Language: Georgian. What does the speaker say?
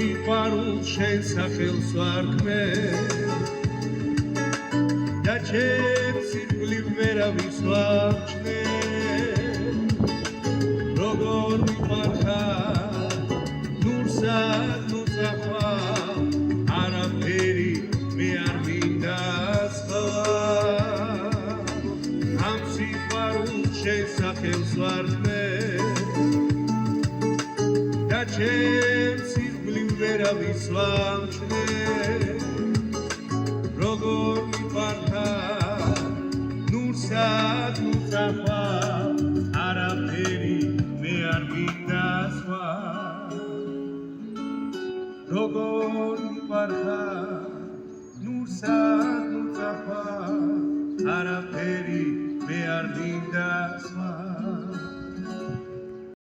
სიყვარულს შენ სახელს ვარქმე და ჩემს ირგვლივ ვერავის ვამჩნე როგორ მიყარხარ ნურსად ნუცახვა არაფერი მე არ მინდა სხვა ამ სიყვარულს შენ სახელს ვარქმე და ჩემს ირგვლივ ვერავის ვამჩნე როგორ მიყარხარ ნურსად ნუცახვა არაფერი მე არ მინდა სხვა როგორ მიყარხარ ნურსად ნუცახვა არაფერი მე არ მინდა სხვა